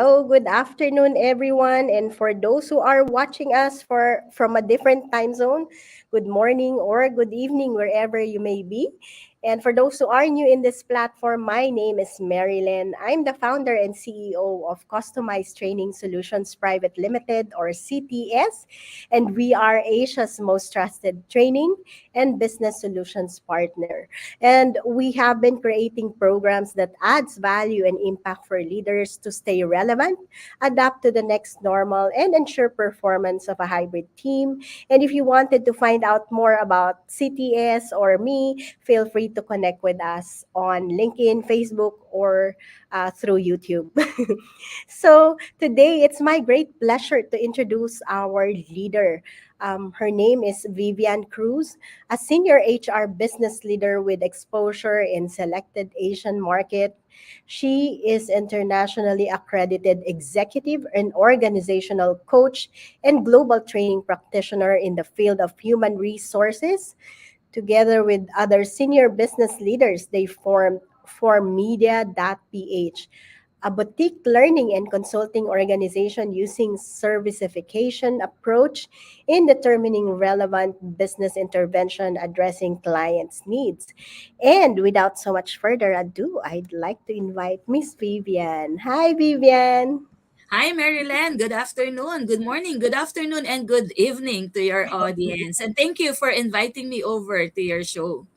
Hello, good afternoon, everyone. And for those who are watching us from a different time zone, good morning or good evening, wherever you may be. And for those who are new in this platform, my name is Marilyn. I'm the founder and CEO of Customized Training Solutions Private Limited, or CTS, and we are Asia's most trusted training and business solutions partner. And we have been creating programs that adds value and impact for leaders to stay relevant, adapt to the next normal, and ensure performance of a hybrid team. And if you wanted to find out more about CTS or me, feel free to connect with us on LinkedIn, Facebook, or through YouTube. So today, it's my great pleasure to introduce our leader. Her name is Vivian Cruz, a senior HR business leader with exposure in selected Asian market. She is internationally accredited executive and organizational coach and global training practitioner in the field of human resources. Together with other senior business leaders, they formed Formedia.ph, a boutique learning and consulting organization using servicification approach in determining relevant business intervention addressing clients' needs. And without so much further ado, I'd like to invite Miss Vivian. Hi, Vivian. Hi, Maryland. Good afternoon, good morning, good afternoon, and good evening to your audience. And thank you for inviting me over to your show.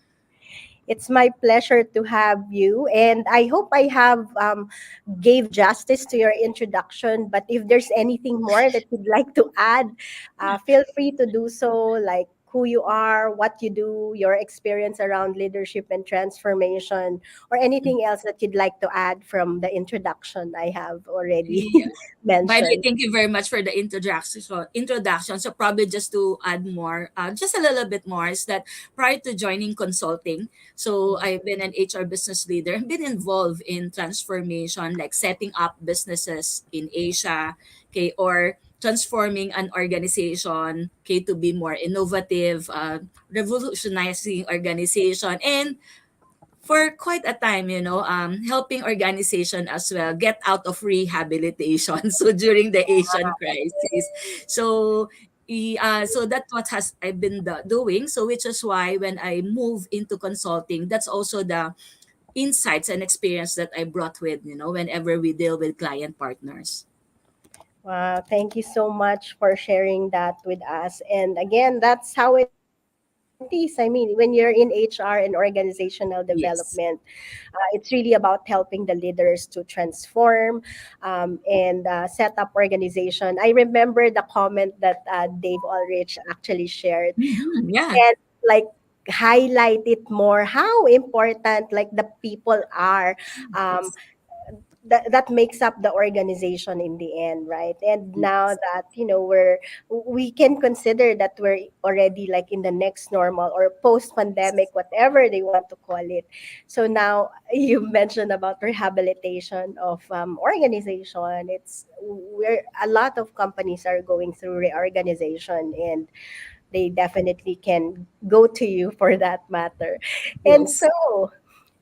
It's my pleasure to have you, and I hope I have gave justice to your introduction. But if there's anything more that you'd like to add, feel free to do so. Like who you are, what you do, your experience around leadership and transformation, or anything else that you'd like to add from the introduction I have already Yeah. By the way, mentioned. thank you very much for the introduction. So probably just to add more, just a little bit more, is that prior to joining consulting, so I've been an HR business leader, been involved in transformation, like setting up businesses in Asia, okay, or transforming an organization, okay, to be more innovative, revolutionizing organization, and for quite a time, helping organization as well get out of rehabilitation. So during the Asian crisis, so so that's what has I've been doing. So which is why when I move into consulting, that's also the insights and experience that I brought with, whenever we deal with client partners. Wow, thank you so much for sharing that with us. And again, that's how it is. I mean, when you're in HR and organizational development, Yes. it's really about helping the leaders to transform and set up organization. I remember the comment that Dave Ulrich actually shared, Mhm. Yeah. and like highlight it more how important like the people are. Um, Yes. that makes up the organization in the end, right? And now Yes. that we can consider that we're already like in the next normal or post pandemic, whatever they want to call it. So now you mentioned about rehabilitation of organization. It's where a lot of companies are going through reorganization, and they definitely can go to you for that matter. And Yes. so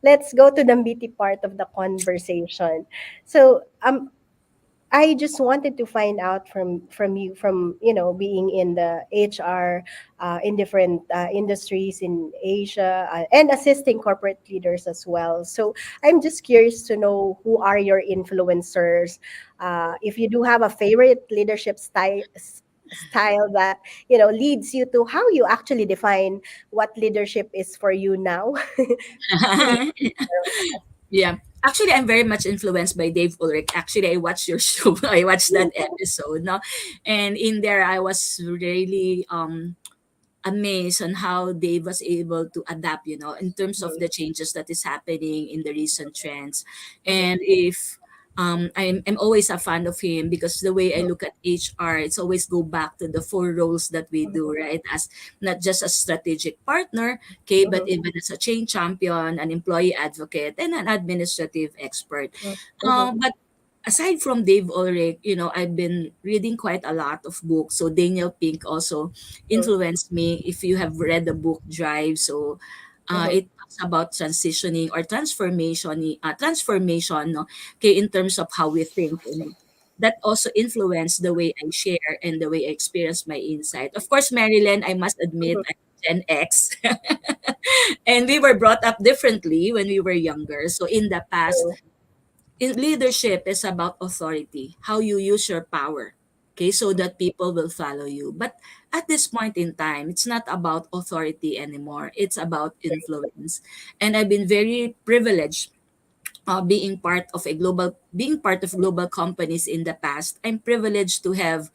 let's go to the meaty part of the conversation. So I just wanted to find out from you, from being in the HR in different industries in Asia, and assisting corporate leaders as well. So I'm just curious to know, who are your influencers? If you do have a favorite leadership style that leads you to how you actually define what leadership is for you now. Please share with us. Yeah. Actually, I'm very much influenced by Dave Ulrich. Actually, I watched your show. I watched that episode, no? And in there, I was really amazed on how Dave was able to adapt, in terms of Mhm, the changes that is happening in the recent trends. mhm, And if I'm always a fan of him because the way I mhm, look at HR, it's always go back to the four roles that we mhm, do, right? As not just a strategic partner, okay, but mhm, even as a change champion, an employee advocate, and an administrative expert. mhm, mhm, But aside from Dave Ulrich, I've been reading quite a lot of books. So Daniel Pink also influenced me. If you have read the book Drive, so mhm, it talks about transitioning or transformation, no? Okay, in terms of how we think. that also influence the way I share and the way I experience my insight. Of course, Marilyn, I must admit, Mhm. I'm Gen X. And we were brought up differently when we were younger. So in the past, True. leadership is about authority, how you use your power, okay, so that people will follow you. But at this point in time, it's not about authority anymore. It's about influence. And I've been very privileged being part of global companies in the past. I'm privileged to have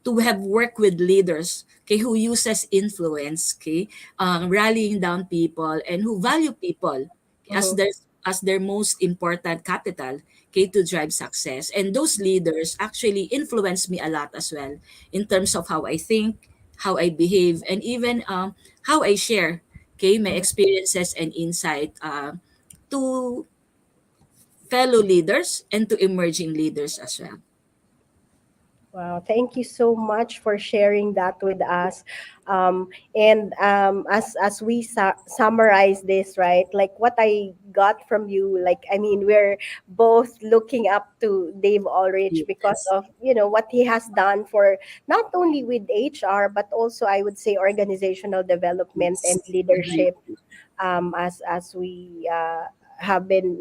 worked with leaders, okay, who uses influence, okay, rallying down people and who value people as Mhm. their most important capital, okay, to drive success. And those leaders actually influence me a lot as well in terms of how I think, how I behave, and even how I share, okay, my Mhm. experiences and insight to fellow leaders and to emerging leaders as well. Wow, thank you so much for sharing that with us. And as we summarize this, right? Like what I got from you, like I mean, we're both looking up to Dave Ulrich because Yes, of what he has done for not only with HR but also I would say organizational development and yes, agree. leadership as we have been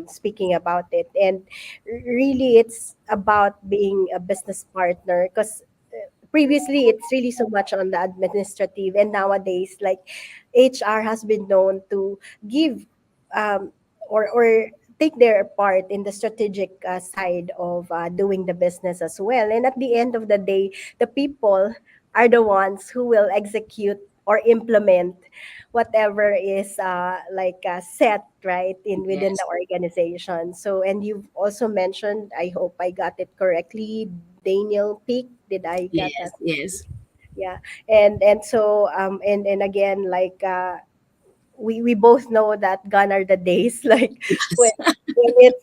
speaking about it, and really it's about being a business partner because previously it's really so much on the administrative, and nowadays like HR has been known to give um, or take their part in the strategic side of doing the business as well. And at the end of the day, the people are the ones who will execute or implement whatever is set right in within Yes, the organization. So, and you've also mentioned, I hope I got it correctly, Daniel Peak. Did I get yes, that? yes, Yeah. And so and again, like we both know that gone are the days like when yes,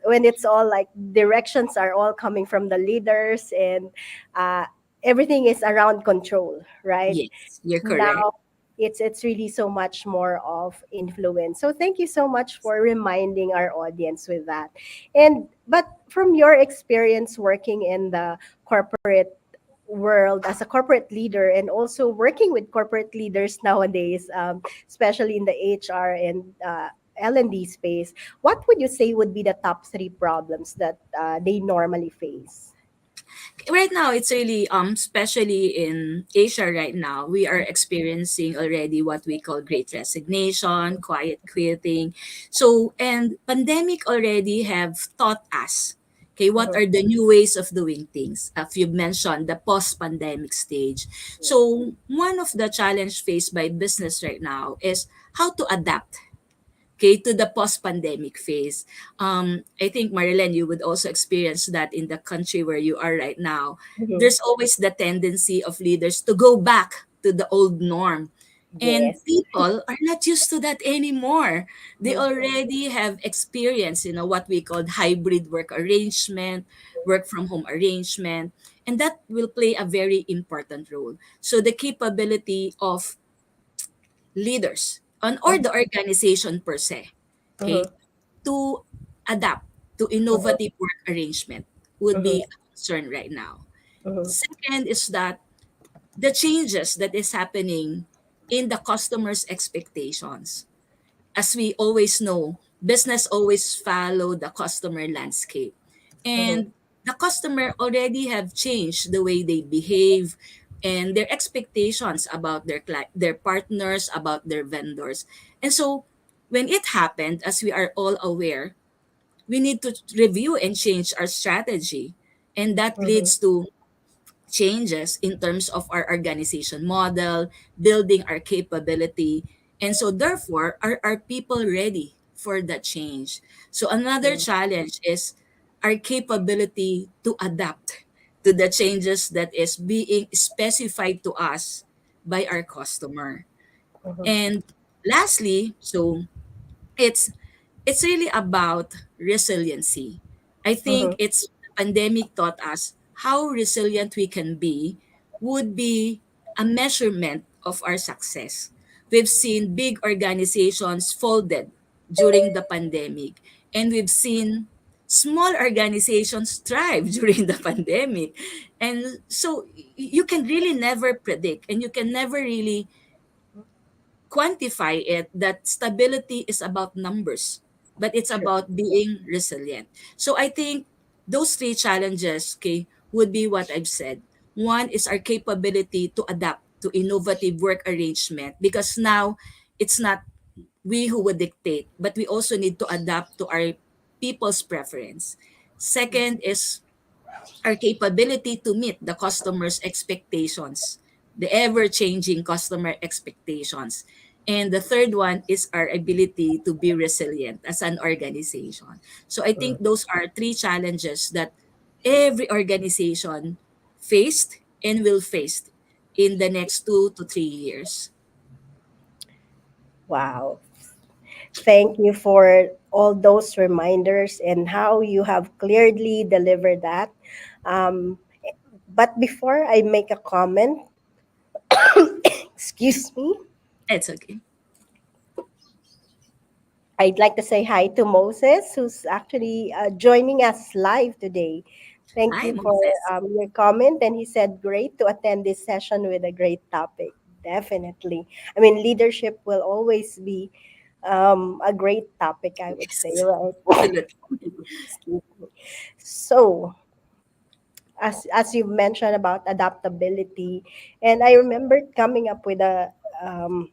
when it's all like directions are all coming from the leaders, and uh everything is around control, right? yes, you're correct. Now it's really so much more of influence. So thank you so much for reminding our audience with that. And but from your experience working in the corporate world as a corporate leader and also working with corporate leaders nowadays, especially in the HR and L&D space, what would you say would be the top three problems that they normally face? Right now, it's really especially in Asia right now, we are experiencing already what we call great resignation, quiet quitting. So, and pandemic already have taught us, okay, what Mhm. are the new ways of doing things? If you mentioned the post-pandemic stage. So, one of the challenge faced by business right now is how to adapt, okay, to the post-pandemic phase. I think, Marilyn, you would also experience that in the country where you are right now. Mhm. There's always the tendency of leaders to go back to the old norm. And Yes. people are not used to that anymore. They Mhm. already have experienced, what we call hybrid work arrangement, work from home arrangement, and that will play a very important role. So the capability of leaders or Mhm. the organization per se, okay, Mhm. to adapt to Mhm. innovative work arrangement would Mhm. be a concern right now. Mhm. Second is that the changes that is happening in the customer's expectations. As we always know, business always follow the customer landscape. Mhm. And the customer already have changed the way they behave and their expectations about their partners, about their vendors. And so when it happened, as we are all aware, we need to review and change our strategy. And that Mhm. leads to changes in terms of our organization model, building our capability. And so therefore, are people ready for that change? So another Mhm. challenge is our capability to adapt to the changes that is being specified to us by our customer. Mhm. And lastly, so it's it's really about resiliency. I think Mhm. it's pandemic taught us how resilient we can be would be a measurement of our success. We've seen big organizations folded during the pandemic, and we've seen small organizations thrive during the pandemic. And so you can really never predict, and you can never really quantify it that stability is about numbers, but it's True. about being resilient. So I think those three challenges, okay, would be what I've said. One is our capability to adapt to innovative work arrangement, because now it's not we who would dictate, but we also need to adapt to our people's preference. Second is our capability to meet the customer's expectations, the ever changing customer expectations. And the third one is our ability to be resilient as an organization. So I think those are three challenges that every organization faced and will face in the next 2 to 3 years. Wow. Thank you for all those reminders and how you have clearly delivered that. Um, but before I make a comment, excuse me, It's okay. I'd like to say hi to Moses, who's actually joining us live today. Thank Hi, you for Moses. your comment. And he said, great to attend this session with a great topic. Definitely. I mean, leadership will always be a great topic, I would say, Yes, right? absolutely. Excuse me. So, as you mentioned about adaptability, and I remember coming up um,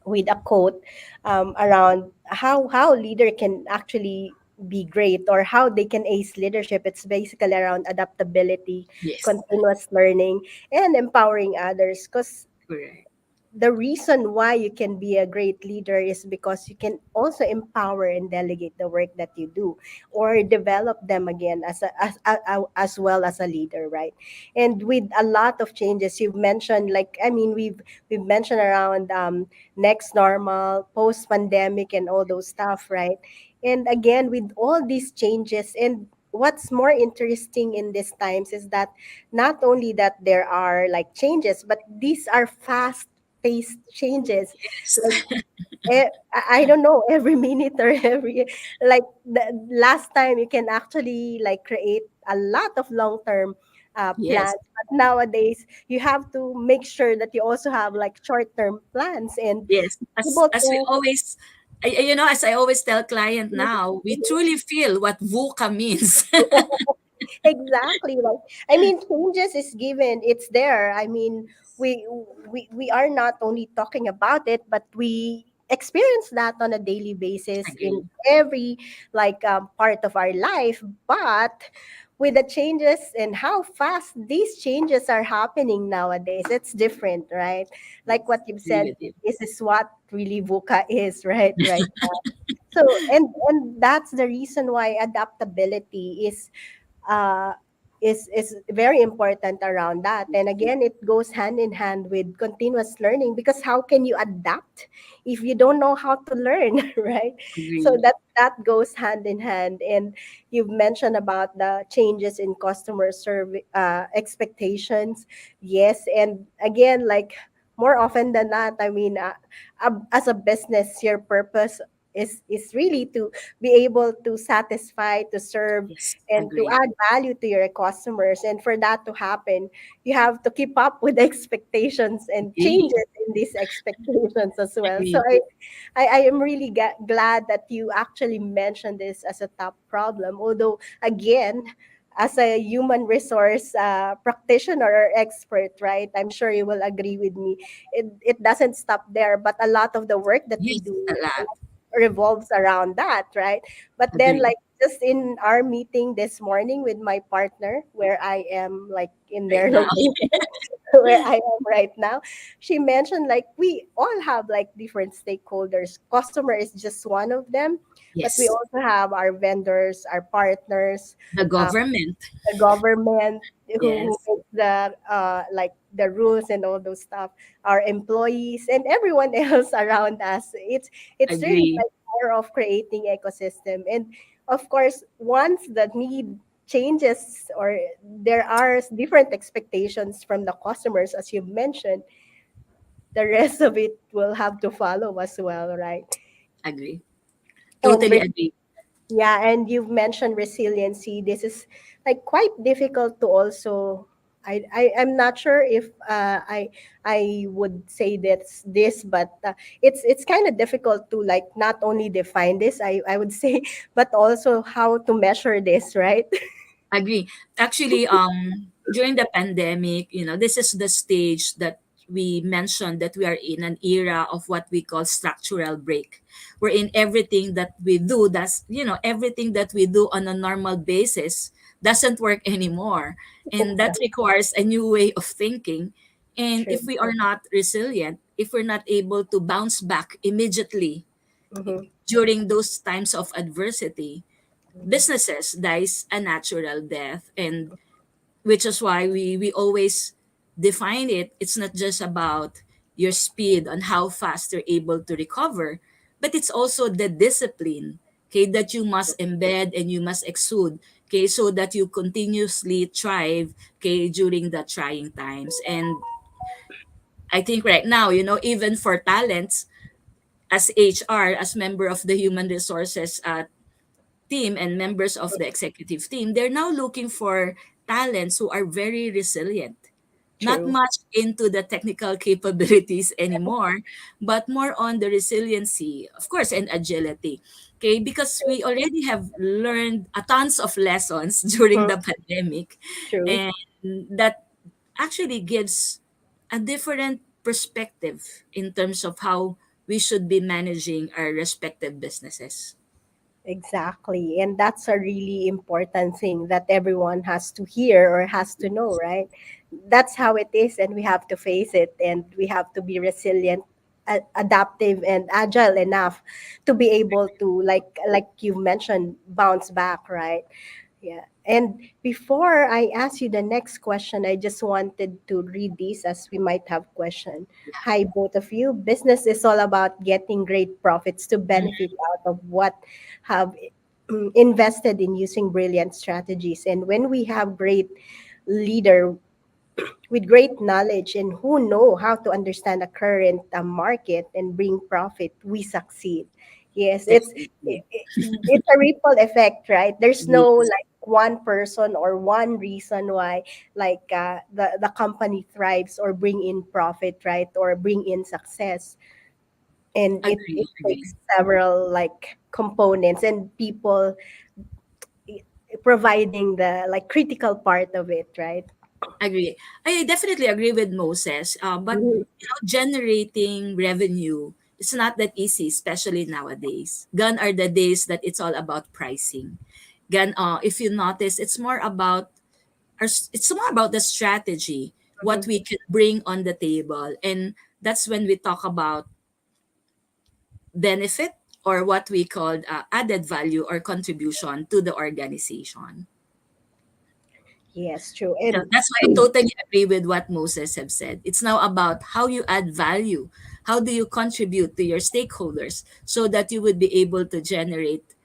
with a quote around how leader can actually be great or how they can ace leadership. It's basically around adaptability, Yes, continuous learning, and empowering others. Because correct. the reason why you can be a great leader is because you can also empower and delegate the work that you do or develop them again as well as a leader, right? And with a lot of changes you've mentioned, like I mean we've mentioned around next normal, post pandemic, and all those stuff, right? And again, with all these changes, and what's more interesting in these times is that not only that there are like changes, but these are fast paced changes. Yes, Like I don't know, every minute or every, like the last time you can actually like create a lot of long term yes, plans, but nowadays you have to make sure that you also have like short term plans and yes. able As we to always, as I always tell client now, we truly feel what VUCA means. exactly. Like, I mean, changes is given, it's there. I mean, we are not only talking about it, but we experience that on a daily basis in Agree. every like part of our life. But with the changes and how fast these changes are happening nowadays, it's different, right? Like what you've Agree said, with you. this is what really VUCA is, right? So, and that's the reason why adaptability uh, is very important around that. And again, it goes hand in hand with continuous learning, because how can you adapt if you don't know how to learn, right? So Agree. that goes hand in hand. And you've mentioned about the changes in customer service expectations. Yes, and again, like more often than not, I mean, as a business, your purpose is really to be able to satisfy, to serve, Yes, and to agree. add value to your customers. And for that to happen, you have to keep up with the expectations and Agree. changes in these expectations as well. So Agree. I am really glad that you actually mentioned this as a top problem. Although, again, as a human resource practitioner or expert, right? I'm sure you will agree with me. It doesn't stop there, but a lot of the work that we Yes, do a lot. revolves around that, right? But then, Agree. like, just in our meeting this morning with my partner, where I am like in Right their now. location, where I am right now, she mentioned like we all have like different stakeholders. Customer is just one of them, but we Yes. also have our vendors, our partners, The uh, government. the government who Yes. makes the like the rules and all those stuff, our employees and everyone else around us. It's really Agree. like more of creating ecosystem. And of course, once the need changes or there are different expectations from the customers, as you mentioned, the rest of it will have to follow as well, right? Agree. And Totally agree. Yeah, and you've mentioned resiliency. This is like quite difficult to also. I'm not sure if I would say this, but it's kind of difficult to like not only define this. I would say, but also how to measure this, right? Agree. Actually, during the pandemic, this is the stage that we mentioned that we are in an era of what we call structural break. Wherein everything that we do, everything that we do on a normal basis doesn't work anymore. And that Exactly. requires a new way of thinking. And if True. we are not resilient, if we're not able to bounce back immediately Mm-hmm. during those times of adversity, Mm-hmm. businesses dies a natural death. And which is why we always define it's not just about your speed on how fast you're able to recover, but it's also the discipline, okay, that you must embed and you must exude, okay, so that you continuously thrive, okay, during the trying times. And I think right now, even for talents, as HR, as member of the human resources team and members of the executive team, they're now looking for talents who are very resilient, not True. much into the technical capabilities anymore, but more on the resiliency, of course, and agility. Okay, because we already have learned a tons of lessons during Mhm. the pandemic, True. and that actually gives a different perspective in terms of how we should be managing our respective businesses. Exactly. And that's a really important thing that everyone has to hear or has to know, right? That's how it is, and we have to face it, and we have to be resilient, adaptive, and agile enough to be able to, like you mentioned, bounce back, right? Yeah. And before I ask you the next question, I just wanted to read these as we might have question. Hi, both of you. Business is all about getting great profits to benefit out of what have invested in using brilliant strategies. And when we have great leader with great knowledge and who know how to understand the current market and bring profit, we succeed. Yes, Definitely. it's a ripple effect, right? There's no Yes. like one person or one reason why like the company thrives or bring in profit, right? Or bring in success. And it Agree, agree, takes several like components and people providing the like critical part of it, right? agree. I definitely agree with Moses. But Mhm. generating revenue, it's not that easy, especially nowadays. Gone are the days that it's all about pricing. Gone, if you notice, it's more about the strategy, what Mhm. we can bring on the table, and that's when we talk about benefit, or what we call added value or contribution to the organization. Yes, true. So And that's why I totally agree with what Moses have said. It's now about how you add value. How do you contribute to your stakeholders so that you would be able to generate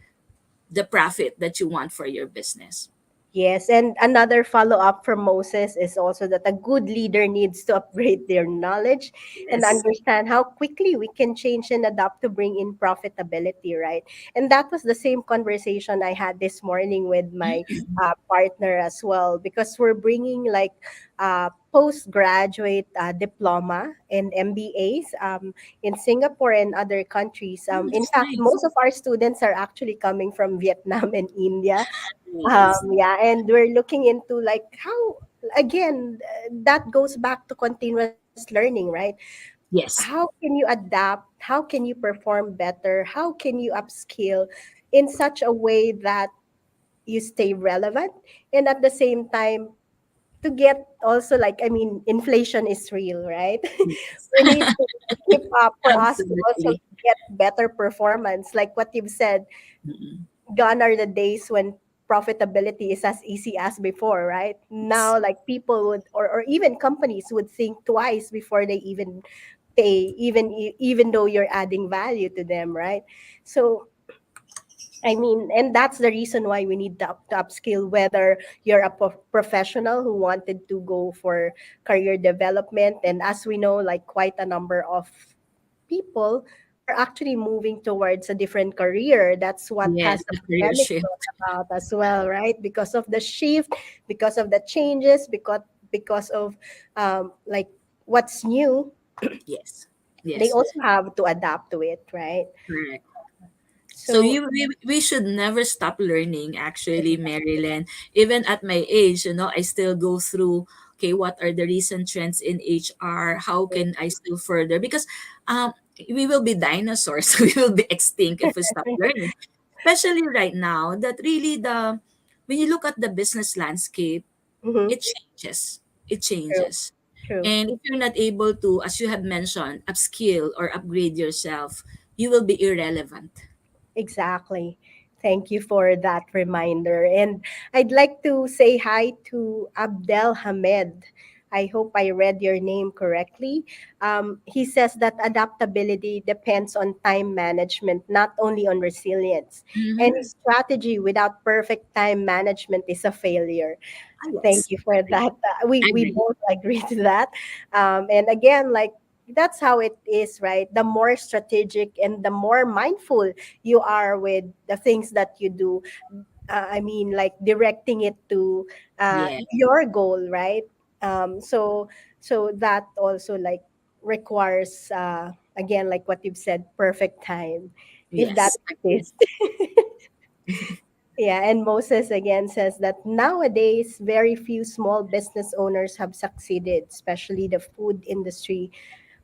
the profit that you want for your business? yes, and another follow up from Moses is also that a good leader needs to upgrade their knowledge and Yes. understand how quickly we can change and adapt to bring in profitability, right? And that was the same conversation I had this morning with my partner as well, because we're bringing like postgraduate diploma and MBAs in Singapore and other countries. In That's fact, nice. most of our students are actually coming from Vietnam and India. Nice. Yeah, and we're looking into like how again that goes back to continuous learning, right? How Yes. can you adapt? How can you perform better? How can you upskill in such a way that you stay relevant and at the same time to get also like I mean inflation is real, right? Yes. We need to keep up for us to also Absolutely. get better performance like what you've said. Mm-mm. Gone are the days when profitability is as easy as before, right? Yes. Now, like people would, or even companies would think twice before they even pay, even though you're adding value to them, right? So, I mean, and that's the reason why we need to upskill, whether you're a professional who wanted to go for career development. And as we know, like quite a number of people are actually moving towards a different career. That's what has Yes, the the career pandemic shift. brought about as well, right? Because of the shift, because of the changes, because of like what's new, Yes. they Yes. also have to adapt to it, right? Correct. So So we should never stop learning, actually, Marilyn. Even at my age, I still go through, okay, what are the recent trends in HR? How can I still further? Because um we will be dinosaurs. We will be extinct if we stop learning. Especially right now that really the when you look at the business landscape, mhm, it changes. It true, changes. true. And if you're not able to, as you have mentioned, upskill or upgrade yourself, you will be irrelevant. Exactly. Thank you for that reminder. And I'd like to say hi to Abdel Hamed. I hope I read your name correctly. He says that adaptability depends on time management, not only on resilience. Any Mm-hmm. strategy without perfect time management is a failure. Ah, Thank yes, you for agree. that. We Agree. both agree to that. And again, like that's how it is, right? The more strategic and the more mindful you are with the things that you do. I mean, like directing it to Yeah. your goal, right? So that also like requires again, like what you've said, perfect time, if that Yes, agree. exists. Yeah, and Moses again says that nowadays very few small business owners have succeeded, especially the food industry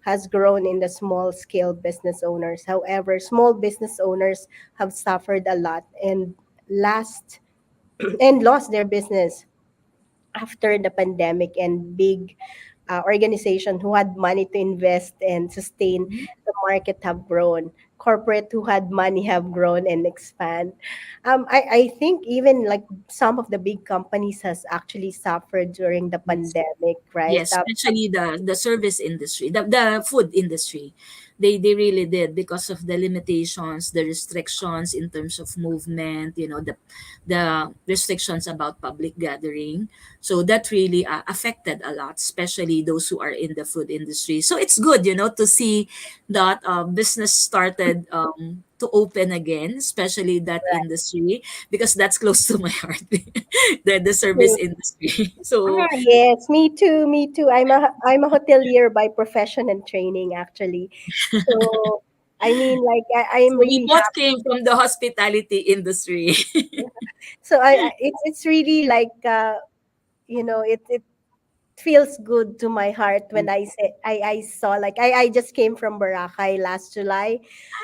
has grown in the small scale business owners. However, small business owners have suffered a lot and last and lost their business after the pandemic, and big organization who had money to invest and sustain Mhm. the market have grown. Corporate who had money have grown and expand. I think even like some of the big companies has actually suffered during the Yes. pandemic, right? Yes, especially the service industry, the food industry. They really did because of the limitations, the restrictions in terms of movement, the restrictions about public gathering. So that really affected a lot, especially those who are in the food industry. So it's good, to see that business started to open again, especially that industry, because that's close to my heart, the service Right. industry. So Yes, me too, me too. I'm a hotelier by profession and training actually. So I mean like I'm So we really both happy. came from the hospitality industry. So it's really like it feels good to my heart when I saw like I just came from Boracay last July,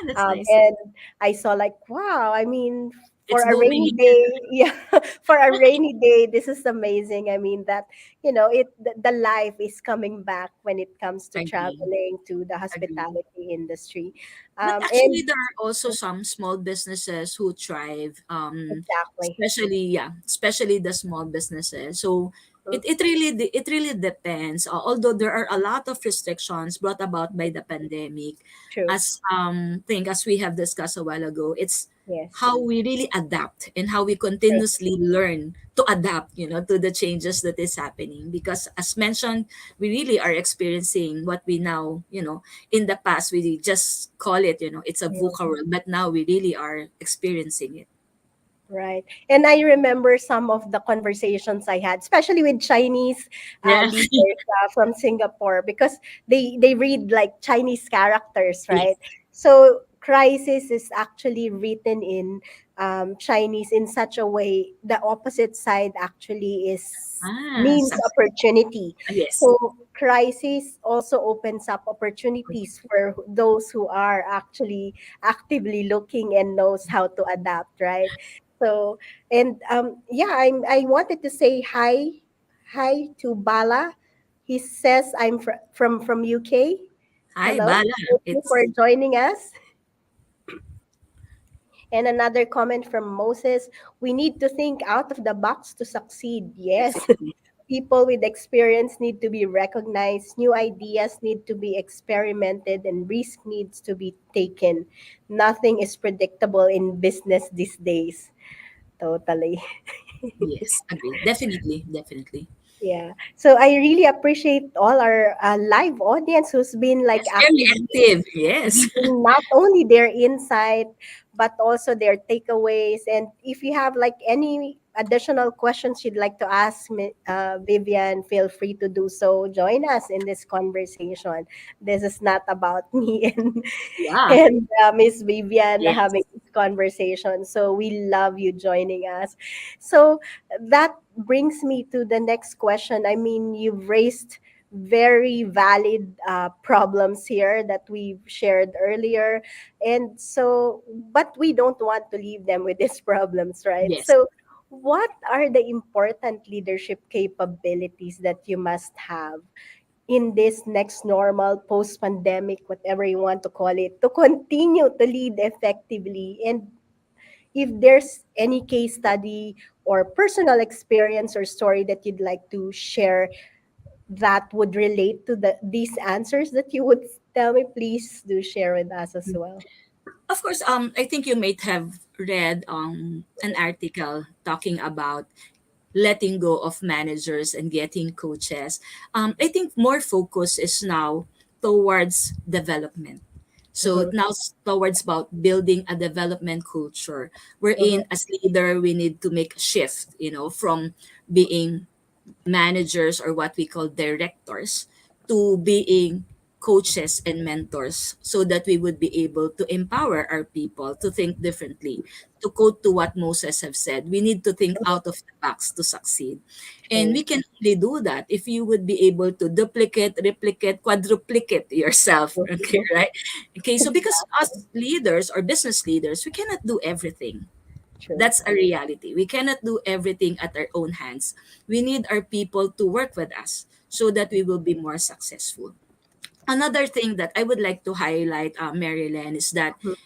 That's nice. and I saw like wow, I mean for It's a booming rainy again. day, yeah, for a rainy day, this is amazing. I mean that the life is coming back when it comes to Agree. traveling to the Agree. hospitality industry, But and actually, there are also some small businesses who thrive, exactly. especially the small businesses. So Mm, it really depends. Although there are a lot of restrictions brought about by the pandemic, true. as we have discussed a while ago, it's Yes. how we really adapt and how we True. continuously learn to adapt, to the changes that is happening. Because as mentioned, we really are experiencing what we now, in the past we just call it, it's a VUCA world, but now we really are experiencing it. Right. And I remember some of the conversations I had, especially with Chinese Yeah. leaders from Singapore, because they read like Chinese characters, Yes. right? So crisis is actually written in Chinese in such a way the opposite side actually is means Success. opportunity. Yes. So crisis also opens up opportunities for those who are actually actively looking and knows how to adapt, right? So, and yeah, I wanted to say hi to Bala. He says I'm from UK. Hi, Hello, Bala. thank you for It's joining us. And another comment from Moses: we need to think out of the box to succeed. Yes, definitely. people with experience need to be recognized. New ideas need to be experimented, and risk needs to be taken. Nothing is predictable in business these days. Totally. Yes, agree. Definitely, definitely. Yeah. So I really appreciate all our live audience who's been like Yes, very actively active. Yes. giving not only their insight but also their takeaways. And if you have like any additional questions you'd like to ask me, Vivian, feel free to do so. Join us in this conversation. This is not about me Yeah. and Miss Vivian Yes. having this conversation. So we love you joining us. So that brings me to the next question. I mean, you've raised very valid problems here that we've shared earlier. And so, but we don't want to leave them with these problems, right? Yes. So, what are the important leadership capabilities that you must have in this next normal, post pandemic, whatever you want to call it, to continue to lead effectively? And if there's any case study or personal experience or story that you'd like to share that would relate to these answers that you would tell me, please do share with us as well. Of course, I think you might have read an article talking about letting go of managers and getting coaches. I think more focus is now towards development. So Mm-hmm, now it's towards about building a development culture mm-hmm, wherein as leader we need to make a shift, from being managers or what we call directors to being coaches and mentors so that we would be able to empower our people to think differently. To quote to what Moses have said, we need to think out of the box to succeed. And true. we can only do that if you would be able to duplicate, replicate, quadruplicate yourself. Okay, right? Okay, so because us leaders or business leaders, we cannot do everything. True. That's a reality. We cannot do everything at our own hands. We need our people to work with us so that we will be more successful. Another thing that I would like to highlight, Marilyn, is that Mhm.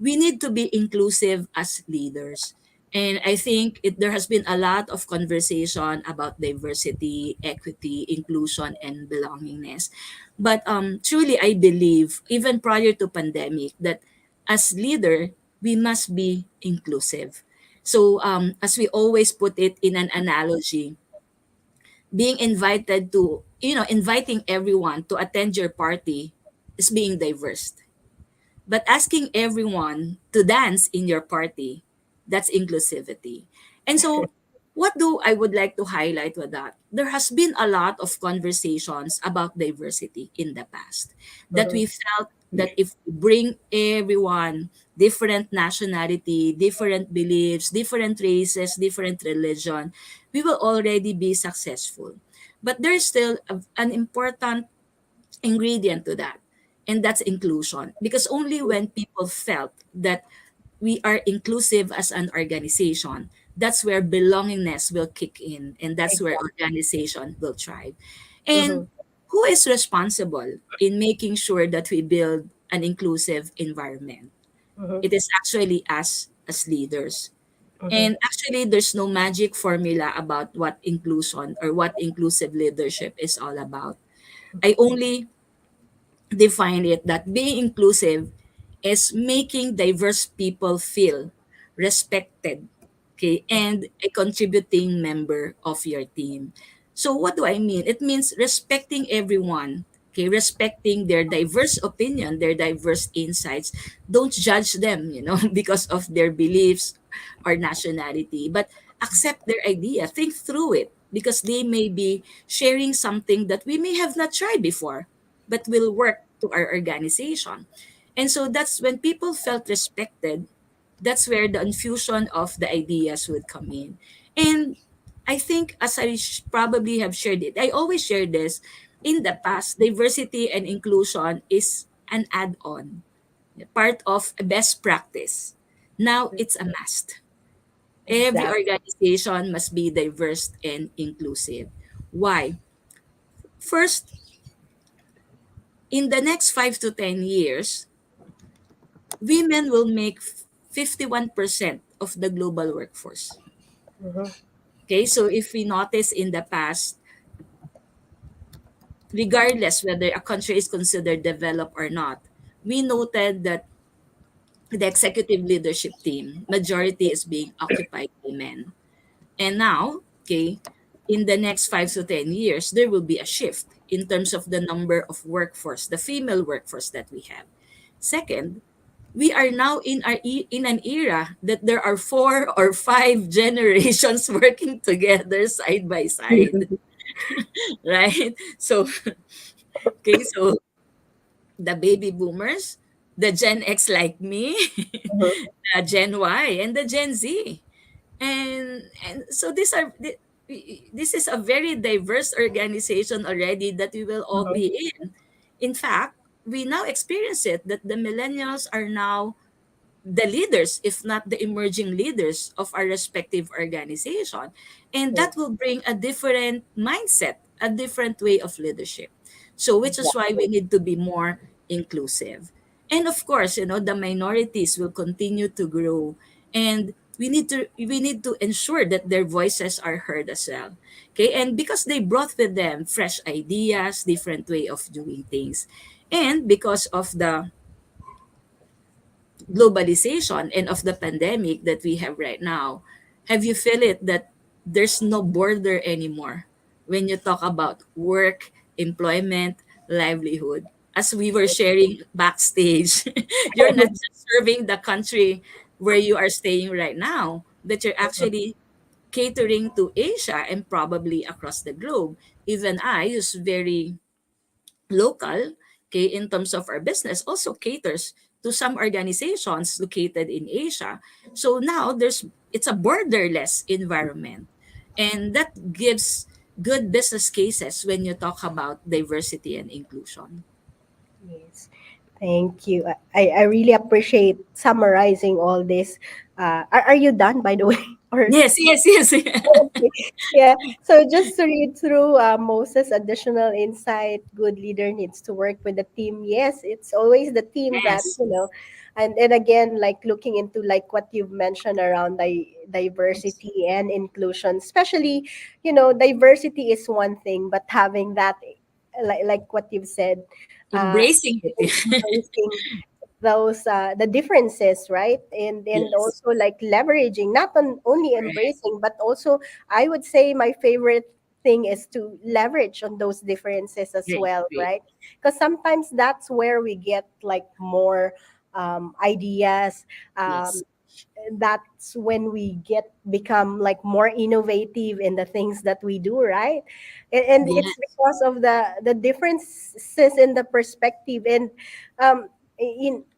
we need to be inclusive as leaders. And I think there has been a lot of conversation about diversity, equity, inclusion, and belongingness. But truly, I believe, even prior to pandemic, that as leader, we must be inclusive. So as we always put it in an analogy, being invited to, inviting everyone to attend your party is being diverse, but asking everyone to dance in your party, that's inclusivity. And so, what do I would like to highlight with that? There has been a lot of conversations about diversity in the past that Mhm. we felt that if we bring everyone, different nationality, different beliefs, different races, different religion, we will already be successful. But there's still an important ingredient to that, and that's inclusion, because only when people felt that we are inclusive as an organization, that's where belongingness will kick in, and that's where Exactly. organization will thrive. And Mhm, who is responsible in making sure that we build an inclusive environment? mhm, It is actually us as leaders. mhm. And actually, there's no magic formula about what inclusion or what inclusive leadership is all about. I only define it that being inclusive is making diverse people feel respected, okay, and a contributing member of your team. So what do I mean? It means respecting everyone, okay, respecting their diverse opinion, their diverse insights. Don't judge them, because of their beliefs or nationality, but accept their idea, think through it, because they may be sharing something that we may have not tried before but will work to our organization. And so that's when people felt respected, that's where the infusion of the ideas would come in. And I think, as I probably have shared it, I always share this, in the past, diversity and inclusion is an add on, part of a best practice. Now it's a must. Every Exactly. organization must be diverse and inclusive. Why? First, in the next 5 to 10 years, women will make 51% of the global workforce. Mhm, Okay, so if we notice in the past, regardless whether a country is considered developed or not, we noted that the executive leadership team, majority is being occupied by men. And now, okay, in the next 5 to 10 years, there will be a shift in terms of the number of workforce, the female workforce that we have. Second, we are now in an era that there are 4 or 5 generations working together side by side, right? So, okay, so the baby boomers, the Gen X like me, Mhm. the Gen Y, and the Gen Z. And so this is a very diverse organization already that we will all Mhm. be in. In fact, we now experience it that the millennials are now the leaders, if not the emerging leaders of our respective organization. And Yeah. that will bring a different mindset, a different way of leadership. So, which is why we Exactly. need to be more inclusive. And of course, the minorities will continue to grow. And we need to ensure that their voices are heard as well. Okay. And because they brought with them fresh ideas, different way of doing things. And because of the globalization and of the pandemic that we have right now, have you feel it that there's no border anymore when you talk about work, employment, livelihood? As we were sharing backstage, you're not just serving the country where you are staying right now, but you're actually catering to Asia and probably across the globe. Even I, who's very local, okay, in terms of our business, also caters to some organizations located in Asia. So now it's a borderless environment. And that gives good business cases when you talk about diversity and inclusion. Yes. Thank you. I really appreciate summarizing all this. Are you done, by the way? Or Yes, yes, yes. okay. Yeah. So just to read through Moses' additional insight, good leader needs to work with the team. Yes, it's always the team that, Yes. and again, like looking into like what you've mentioned around Yes. diversity and inclusion, especially, diversity is one thing, but having that, like what you've said, uh, Embracing it. embracing those the differences, right, and Yes. also like leveraging, not only Correct. embracing, but also I would say my favorite thing is to leverage on those differences as Great. well, Great. right? Because sometimes that's where we get like more ideas. Yes. That's when we get become like more innovative in the things that we do, right? And it's Yes. because of the differences in the perspective. And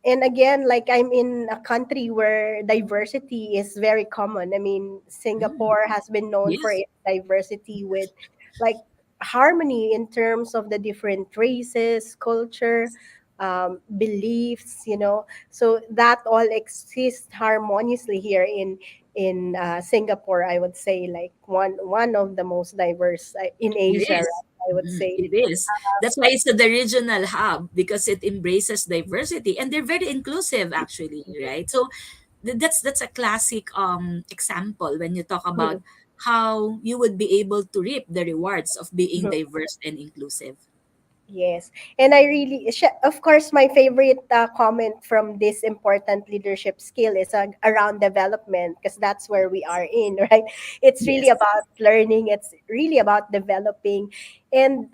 and again, like I'm in a country where diversity is very common. I mean, Mm. Singapore has been known for Yes. its diversity with like harmony in terms of the different races, culture, beliefs, so that all exists harmoniously here in Singapore. I would say like one of the most diverse in It Asia, is. right? I would Mhm, say. it is. That's why it's the regional hub because it embraces diversity and they're very inclusive actually, right? So that's a classic example when you talk about how you would be able to reap the rewards of being diverse and inclusive. Yes. And of course, my favorite comment from this important leadership skill is around development, because that's where we are in, right? It's really Yes. about learning, it's really about developing. And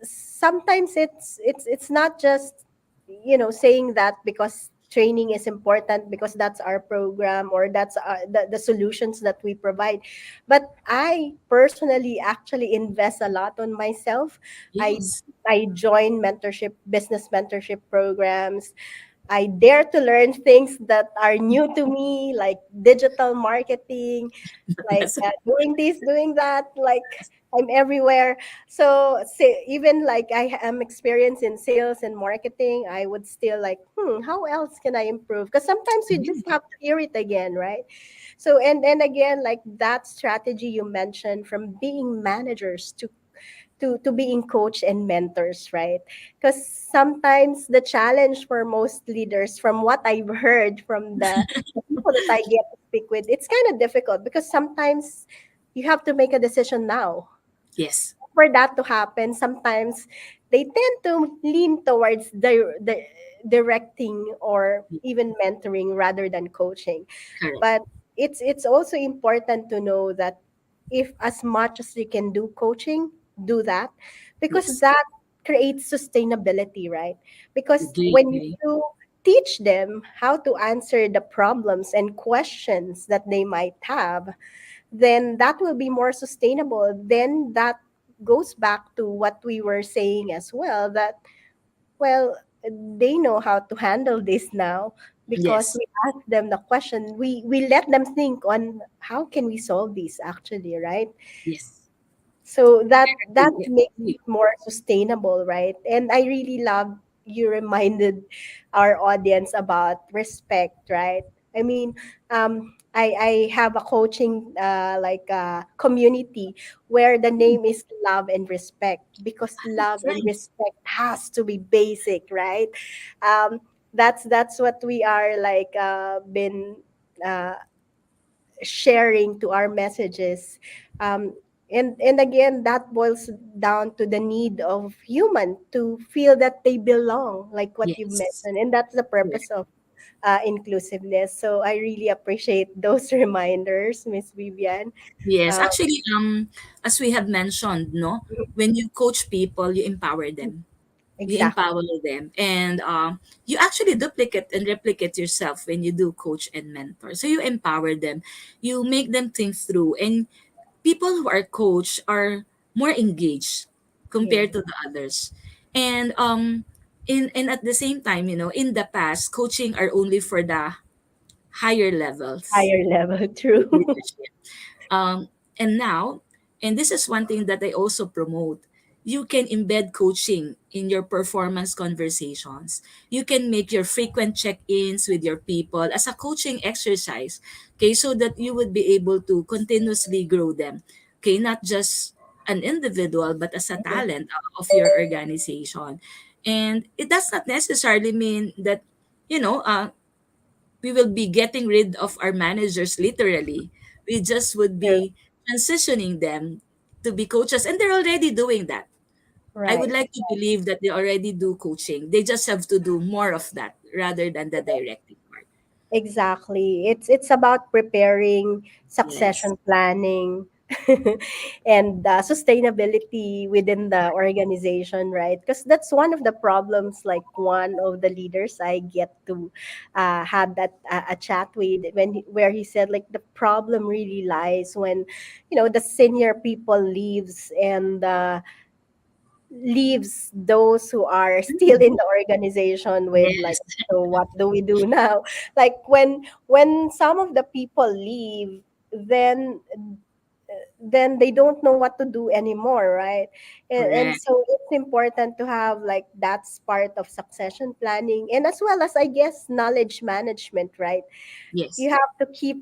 sometimes it's not just saying that because training is important, because that's our program, or that's the solutions that we provide. But I personally actually invest a lot on myself. i Yes. I join business mentorship programs. I dare to learn things that are new to me, like digital marketing, like That's doing this, doing that, like I'm everywhere. So say, even like I am experienced in sales and marketing, I would still like, how else can I improve? Because sometimes you just have to hear it again, right? So and again, like that strategy you mentioned, from being managers to being coach and mentors, right? Because sometimes the challenge for most leaders, from what I've heard from the people that I get to speak with, it's kind of difficult because sometimes you have to make a decision now. yes. For that to happen, sometimes they tend to lean towards the directing or even mentoring rather than coaching. Correct. But it's also important to know that if as much as you can do coaching, do that, because Yes. that creates sustainability, right? Because Agree, when agree. you teach them how to answer the problems and questions that they might have, then that will be more sustainable. Then that goes back to what we were saying as well, that, well, they know how to handle this now because Yes. we ask them the question. We let them think on how can we solve this actually, right? Yes. So that Agree, makes agree. it more sustainable, right? And I really love you reminded our audience about respect, right? I mean, I have a coaching community where the Mm, name is love and respect, because love that's and nice. respect has to be basic, right? That's what we are been uh, sharing to our messages. um, and again, that boils down to the need of human to feel that they belong, like what you Yes. mentioned, and that's the Correct. purpose of inclusiveness. So I really appreciate those reminders, Miss Vivian. Yes. uh, Actually, as we have mentioned, no, when you coach people, you empower them. You exactly. empower them, and you actually duplicate and replicate yourself when you do coach and mentor. So you empower them, you make them think through, and people who are coached are more engaged Yeah, compared to the others. And in at the same time, in the past, coaching are only for the higher levels higher level. True. leadership. um, and now, and this is one thing that I also promote, you can embed coaching in your performance conversations. You can make your frequent check-ins with your people as a coaching exercise, okay, so that you would be able to continuously grow them, okay, not just an individual, but as a talent of your organization. And it does not necessarily mean that, you know, uh, we will be getting rid of our managers literally. We just would True. be transitioning them to be coaches, and they're already doing that. I would Right. like to believe that they already do coaching. They just have to do more of that rather than the directing part. Exactly. It's about preparing, Yes, succession planning, and sustainability within the organization, right? Because that's one of the problems. Like one of the leaders I get to had that a chat with, where he said like the problem really lies when, the senior people leaves, and leaves those who are still in the organization with like, yes, so what do we do now? Like when some of the people leave, then they don't know what to do anymore, right? And correct. so it's important to have like that's part of succession planning, and as well as, I guess, knowledge management, right? You Yes, have to keep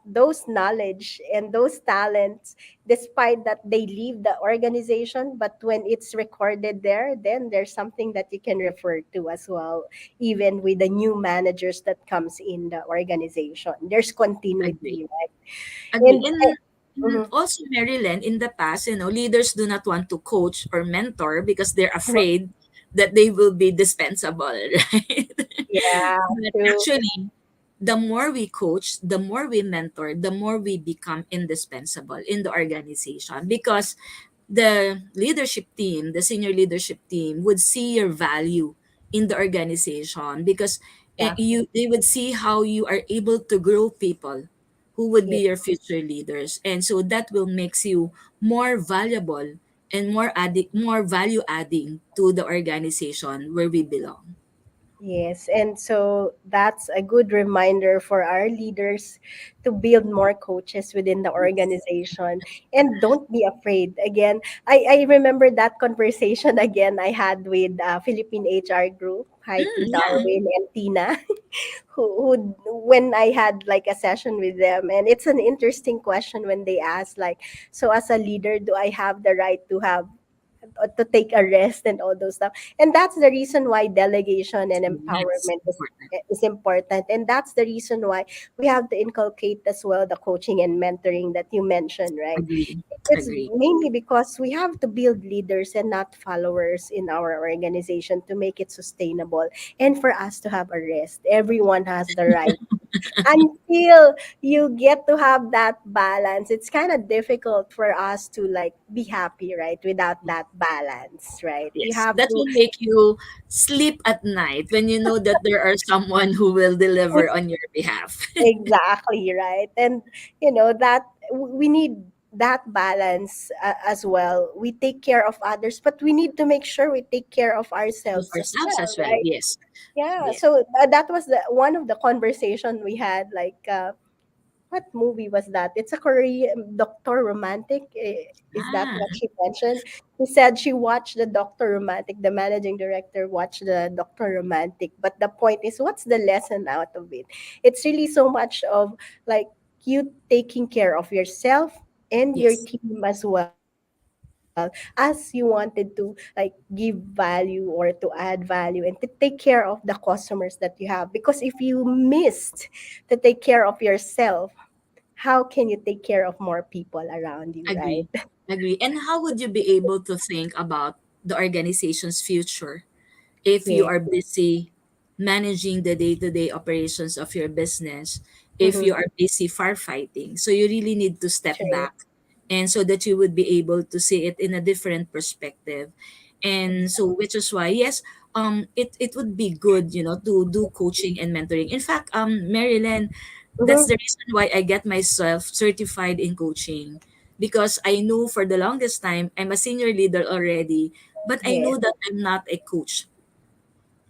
those knowledge and those talents, despite that they leave the organization, but when it's recorded there, then there's something that you can refer to as well, even with the new managers that comes in the organization. There's agree. continuity, right? Agree. And And mhm, also, Marilyn, in the past, leaders do not want to coach or mentor because they're mhm. afraid that they will be dispensable, right? Yeah, But true. actually, the more we coach, the more we mentor, the more we become indispensable in the organization because the senior leadership team would see your value in the organization because Exactly. they would see how you are able to grow people who would Yeah. be your future leaders, and so that will makes you more valuable and more value adding to the organization where we belong. Yes, and so that's a good reminder for our leaders to build more coaches within the Yes. organization. And don't be afraid. Again, I remember that conversation again I had with Philippine HR group. Hi to Yeah. Darwin and Tina, when I had like a session with them. And it's an interesting question when they ask, like, so as a leader, do I have the right to have to take a rest and all those stuff. And that's the reason why delegation and Yes, empowerment important. is important. And that's the reason why we have to inculcate as well the coaching and mentoring that you mentioned, right? Agree. It's Agree. mainly because we have to build leaders and not followers in our organization to make it sustainable and for us to have a rest. Everyone has the right. Until you get to have that balance, it's kind of difficult for us to like be happy, right? Without that balance, right? You Yes, have that to will make you sleep at night when you know that there are someone who will deliver on your behalf. exactly right. And that we need that balance as well. We take care of others, but we need to make sure we take care of Of ourselves as ourselves well, as well. right? Yes. Yeah, Yes. so that was the one of the conversation we had, like what movie was that? It's a Korean Doctor Romantic. Is that Ah, what she mentioned? She said she watched the Doctor Romantic. The managing director watched the Doctor Romantic. But the point is, what's the lesson out of it? It's really so much of like you taking care of yourself and your yes. team as well, as you wanted to like give value or to add value and to take care of the customers that you have. Because if you missed to take care of yourself, how can you take care of more people around you, right? Agree. Agree. And how would you be able to think about the organization's future if you Yeah. are busy managing the day-to-day operations of your business, if Mm-hmm. you are busy firefighting? So you really need to step True. back, and so that you would be able to see it in a different perspective. And Exactly. so which is why, yes, it would be good, to do coaching and mentoring. In fact, Marilyn, that's Mm-hmm. the reason why I get myself certified in coaching, because I know for the longest time I'm a senior leader already, but I Yes. know that I'm not a coach.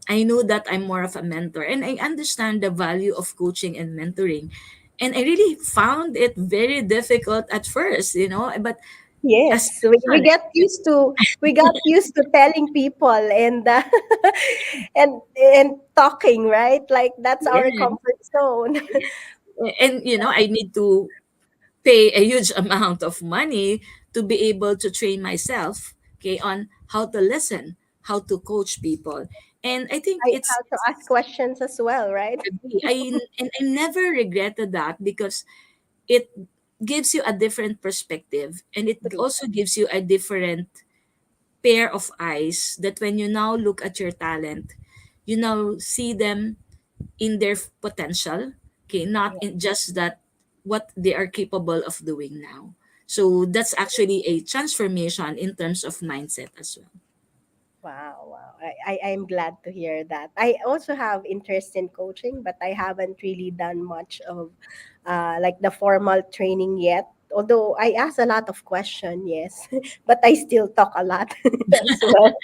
I know that I'm more of a mentor, and I understand the value of coaching and mentoring. And I really found it very difficult at first, but as Yes. We mentioned, get used to telling people and and talking, right? Like that's our yes, comfort zone. and I need to pay a huge amount of money to be able to train myself, okay, on how to listen, how to coach people. And I think I it's, have to ask questions as well, right? I never regretted that, because it gives you a different perspective, and it True. also gives you a different pair of eyes, that when you now look at your talent, you now see them in their potential, okay, not Yeah. in just that what they are capable of doing now. So that's actually a transformation in terms of mindset as well. Wow, wow. I'm glad to hear that. I also have interest in coaching, but I haven't really done much of like the formal training yet. Although I ask a lot of questions, yes, but I still talk a lot as well.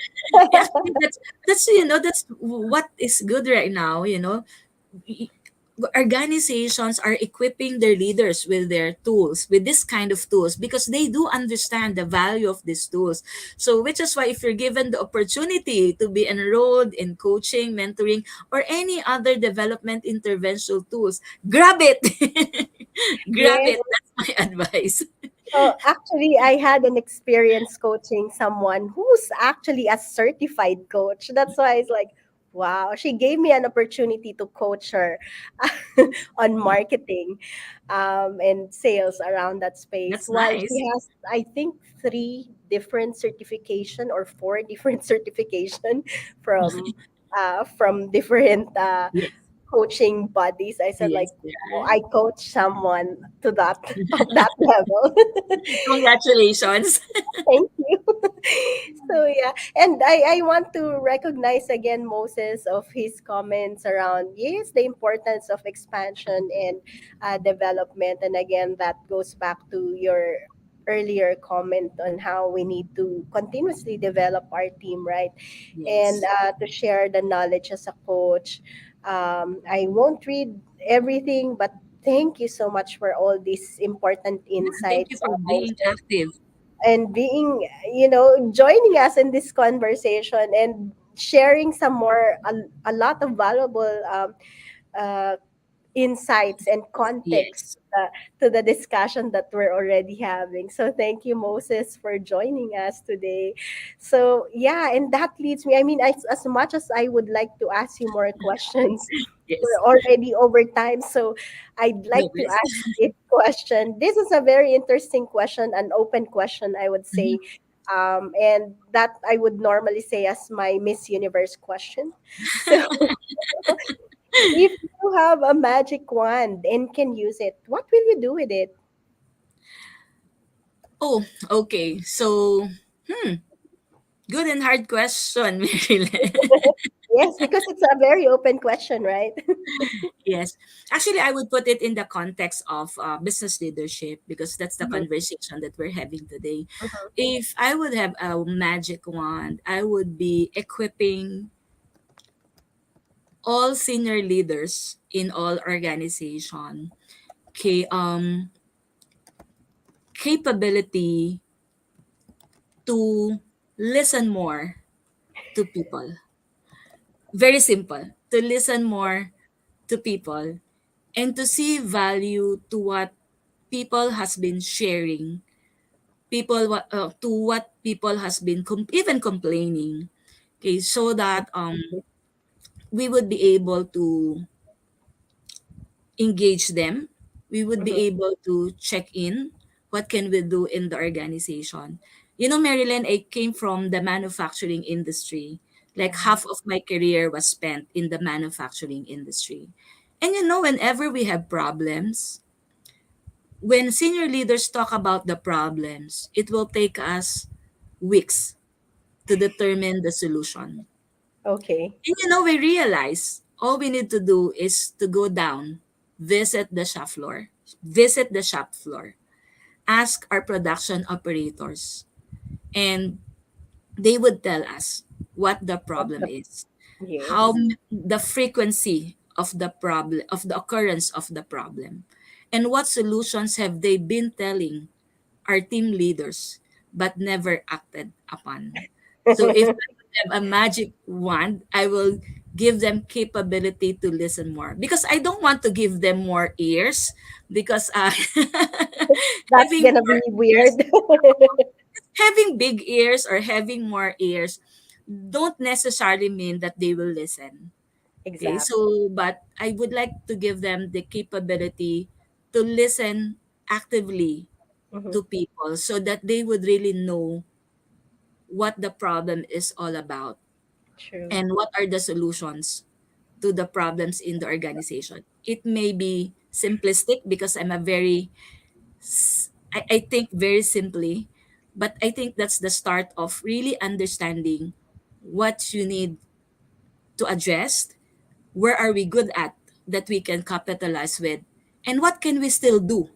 Actually, that's that's what is good right now. Y- Organizations are equipping their leaders with their tools, with this kind of tools, because they do understand the value of these tools. So which is why, if you're given the opportunity to be enrolled in coaching, mentoring, or any other development interventional tools, grab it. Grab Yes. it. That's my advice. So actually, I had an experience coaching someone who's actually a certified coach. That's why it's like, wow, she gave me an opportunity to coach her on marketing and sales around that space. That's While nice. she has, I think, three different certification or four different certification from different Yes. coaching bodies. I said like, Yes, there wow, are. I coach someone to that of that level. Congratulations. Thank you. So yeah, and I want to recognize again Moses of his comments around yes the importance of expansion and development, and again that goes back to your earlier comment on how we need to continuously develop our team, right? And Yes. to share the knowledge as a coach. I won't read everything, but thank you so much for all these important Thank you insights, for being Moses, active. and being joining us in this conversation and sharing some more a lot of valuable uh, insights and context Yes. to the discussion that we're already having. So thank you, Moses, for joining us today. So yeah, and that leads me. I mean, as much as I would like to ask you more questions, Yes. we're already over time. So I'd No like to worries. ask this question. This is a very interesting question, an open question, I would Mhm. say. And that I would normally say as my Miss Universe question. So if you have a magic wand and can use it, what will you do with it? Oh, okay. So, hmm, good and hard question, Marilyn. Yes, because it's a very open question, right? Yes. Actually, I would put it in the context of business leadership because that's the Mhm, conversation that we're having today. mhm, If I would have a magic wand, I would be equipping all senior leaders in all organization capability to listen more to people. Very simple. To listen more to people and to see value to what people has been sharing, to what people has been even complaining. Okay, so that we would be able to engage them. We would be mhm. able to check in what can we do in the organization. You know, Marilyn, I came from the manufacturing industry. Like Yeah. half of my career was spent in the manufacturing industry. And you know, whenever we have problems, when senior leaders talk about the problems, it will take us weeks to determine the solution. Okay. And you know, we realize all we need to do is to go down, visit the shop floor, visit the shop floor, ask our production operators, and they would tell us what the What's problem the is, yes. the frequency of the problem, of the occurrence of the problem, and what solutions have they been telling our team leaders but never acted upon. So if I would have a magic wand, I will give them capability to listen more because I don't want to give them more ears because That's having gonna more be ears, weird. having big ears or having more ears don't necessarily mean that they will listen. Okay, Exactly. so but I would like to give them the capability to listen actively Hmm. to people so that they would really know what the problem is all about True. and what are the solutions to the problems in the organization. It may be simplistic because I'm a very, I think very simply, but I think that's the start of really understanding what you need to address, where are we good at that we can capitalize with, and what can we still do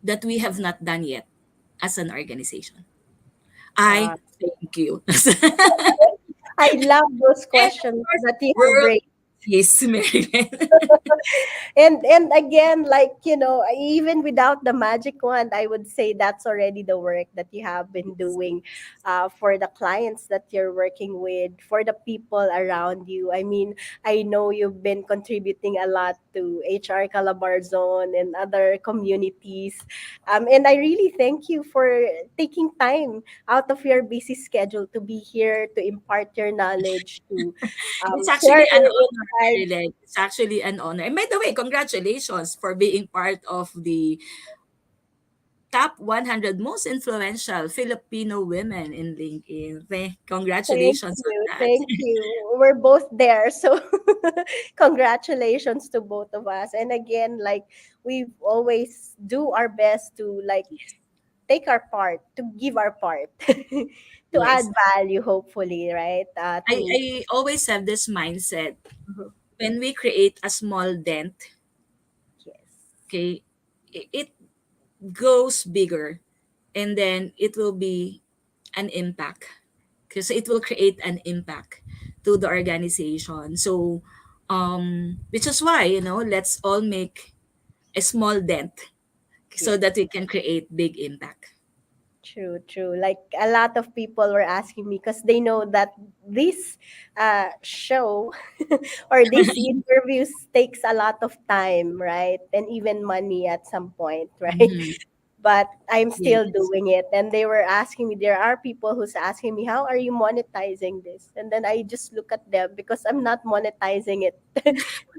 that we have not done yet as an organization. I Uh, thank you. I love those And of questions course, that you have world raised. peace, Marilyn. And again, like, even without the magic wand, I would say that's already the work that you have been doing, for the clients that you're working with, for the people around you. I mean, I know you've been contributing a lot to HR Calabar Zone and other communities, and I really thank you for taking time out of your busy schedule to be here to impart your knowledge, to It's share actually an your honor, insights. Marilyn. It's actually an honor. And by the way, congratulations for being part of the top 100 most influential Filipino women in LinkedIn. Thank Congratulations on you. that. Thank you. We're both there. So congratulations to both of us. And again, like, we always do our best to, like, Yes. take our part, to give our part, to add Yes. value, hopefully, right? To I always have this mindset Mhm. when we create a small dent, Yes. okay, it goes bigger and then it will be an impact because it will create an impact to the organization. So, which is why, let's all make a small dent so Yes. that we can create big impact. True, true. Like a lot of people were asking me because they know that this show or these interviews takes a lot of time, right? And even money at some point, right? Mm-hmm. But I'm still Yes. doing it. And they were asking me, there are people who's asking me, how are you monetizing this? And then I just look at them because I'm not monetizing it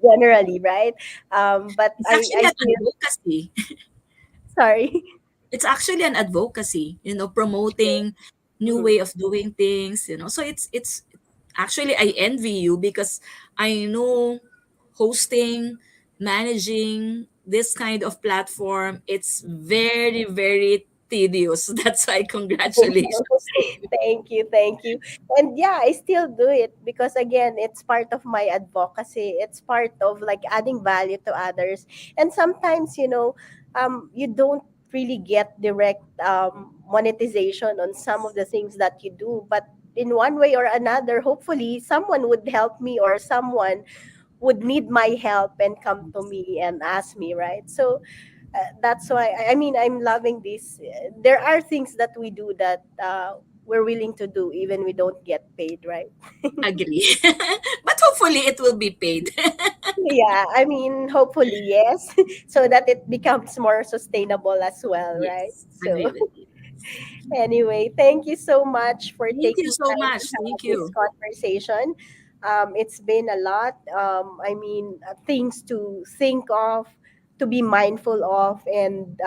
generally, right? But It's I actually an feel advocacy. sorry. It's actually an advocacy, promoting new Mhm. way of doing things. So it's actually, I envy you because I know hosting, managing this kind of platform, it's very, very tedious. That's why congratulations to you. Thank you, thank you. And yeah, I still do it because again, it's part of my advocacy. It's part of like adding value to others. And sometimes, you don't really get direct monetization on some of the things that you do, but in one way or another, hopefully someone would help me or someone would need my help and come to me and ask me, right? So that's why I mean I'm loving this. There are things that we do that we're willing to do even we don't get paid, right? Agree. But hopefully it will be paid. Yeah, I mean hopefully yes, so that it becomes more sustainable as well, right? Yes, So agree with you. anyway, thank you so much for Thank you taking so time to much. have Thank this you. conversation. It's been a lot. I mean, things to think of, to be mindful of, and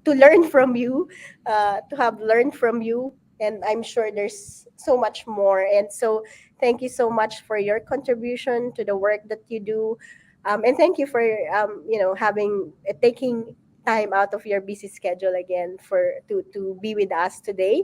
to learn from you, to have learned from you. And I'm sure there's so much more. And so, thank you so much for your contribution to the work that you do. And thank you for having taking time out of your busy schedule again for to be with us today.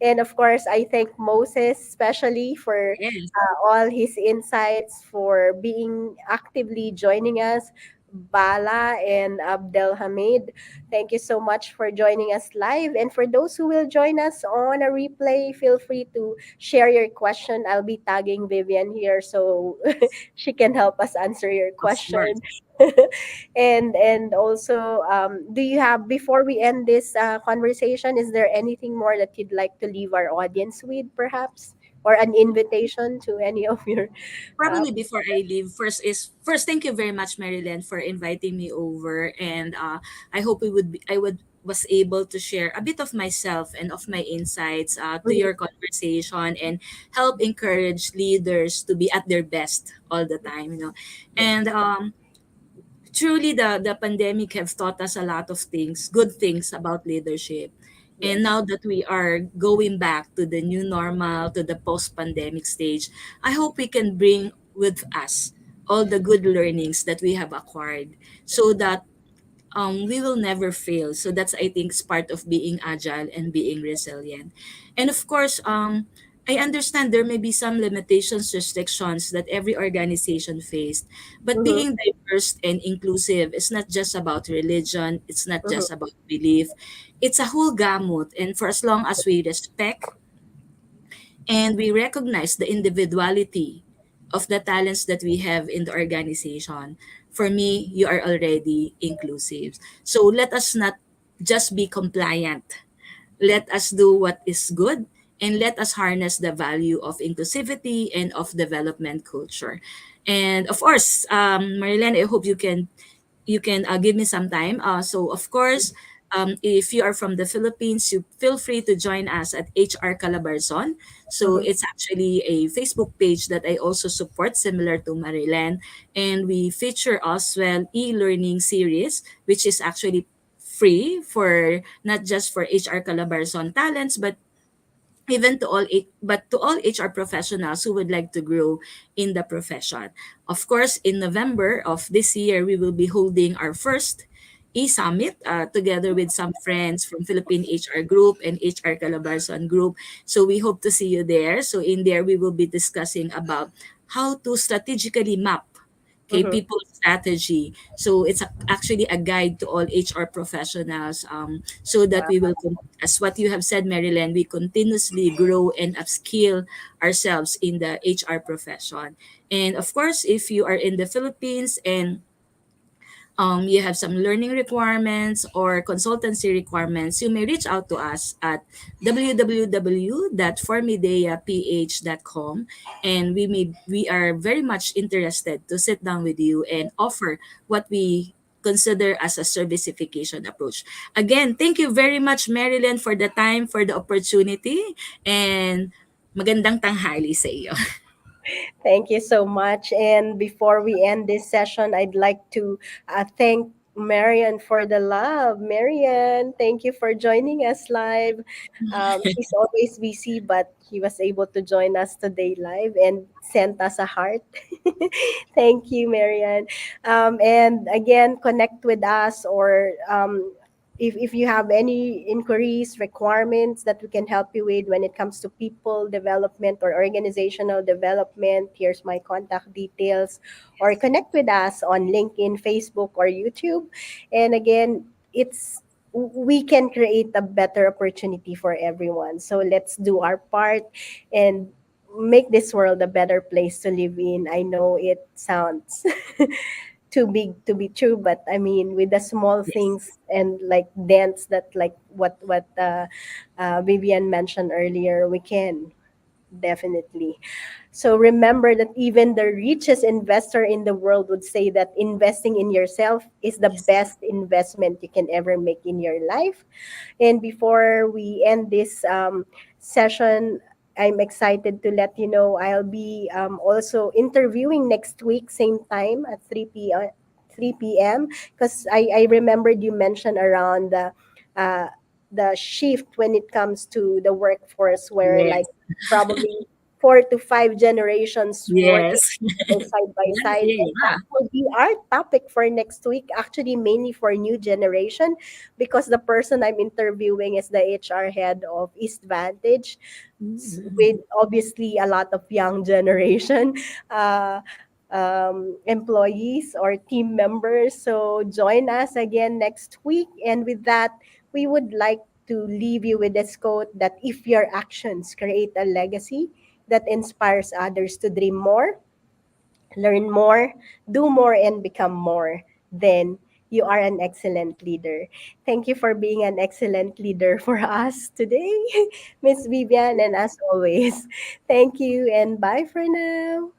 And of course, I thank Moses especially for Yes. all his insights, for being actively joining us. Bala and Abdel Hamid, thank you so much for joining us live. And for those who will join us on a replay, feel free to share your question. I'll be tagging Vivian here so she can help us answer your Of course. question. And also, do you have before we end this conversation? Is there anything more that you'd like to leave our audience with, perhaps, or an invitation to any of your? Uh, Probably before I leave, first thank you very much, Marilyn, for inviting me over, and I hope I would was able to share a bit of myself and of my insights to mhm, your conversation and help encourage leaders to be at their best all the time. yeah. And truly, the pandemic have taught us a lot of things, good things about leadership. And Yes. now that we are going back to the new normal, to the post-pandemic stage, I hope we can bring with us all the good learnings that we have acquired so that we will never fail. So that's, I think, is part of being agile and being resilient. And of course, I understand there may be some limitations, restrictions that every organization faced, but Mm-hmm, being diverse and inclusive is not just about religion, it's not mm-hmm, just about belief, it's a whole gamut. And for as long as we respect and we recognize the individuality of the talents that we have in the organization, for me, you are already inclusive. So let us not just be compliant. Let us do what is good and let us harness the value of inclusivity and of development culture. And of course, Marilyn, I hope you can give me some time. So of course, if you are from the Philippines, you feel free to join us at HR Calabarzon. So mm-hmm, it's actually a Facebook page that I also support, similar to Marilen, and we feature as well e-learning series, which is actually free for not just for HR Calabarzon talents, but even to all HR professionals who would like to grow in the profession. Of course, in November of this year, we will be holding our first e-summit together with some friends from Philippine HR Group and HR Calabarzon Group. So we hope to see you there. So in there, we will be discussing about how to strategically map mm-hmm. people strategy. So it's actually a guide to all HR professionals, so that we will, as what you have said, Marilyn, we continuously grow and upskill ourselves in the HR profession. And of course, if you are in the Philippines and you have some learning requirements or consultancy requirements, you may reach out to us at www.formideaph.com, and we are very much interested to sit down with you and offer what we consider as a servicification approach. Again, thank you very much, Marilyn, for the time, for the opportunity, and magandang tanghali sa iyo. Thank you so much. And before we end this session, I'd like to thank Marian for the love. Marian, thank you for joining us live. She's always busy, but she was able to join us today live and sent us a heart. Thank you, Marian. And again, connect with us, or if you have any inquiries, requirements that we can help you with when it comes to people development or organizational development, here's my contact details, or connect with us on LinkedIn, Facebook, or YouTube. And again, it's we can create a better opportunity for everyone. So let's do our part and make this world a better place to live in. I know it sounds too big to be true, but I mean, with the small Yes. things and like dents that, like what Vivian mentioned earlier, we can definitely. So remember that even the richest investor in the world would say that investing in yourself is the Yes. best investment you can ever make in your life. And before we end this session, I'm excited to let you know I'll be also interviewing next week, same time at 3 p.m. Because I remembered you mentioned around uh, the shift when it comes to the workforce, where like Yes. probably 4 to 5 generations working Yes. side by Yeah, side. yeah, And that yeah. will be our topic for next week, actually, mainly for new generation, because the person I'm interviewing is the HR head of East Vantage, Mm. with obviously a lot of young generation uh, employees or team members. So join us again next week. And with that, we would like to leave you with this quote that if your actions create a legacy that inspires others to dream more, learn more, do more, and become more, then you are an excellent leader. Thank you for being an excellent leader for us today, Miss Vivian, and as always, thank you and bye for now.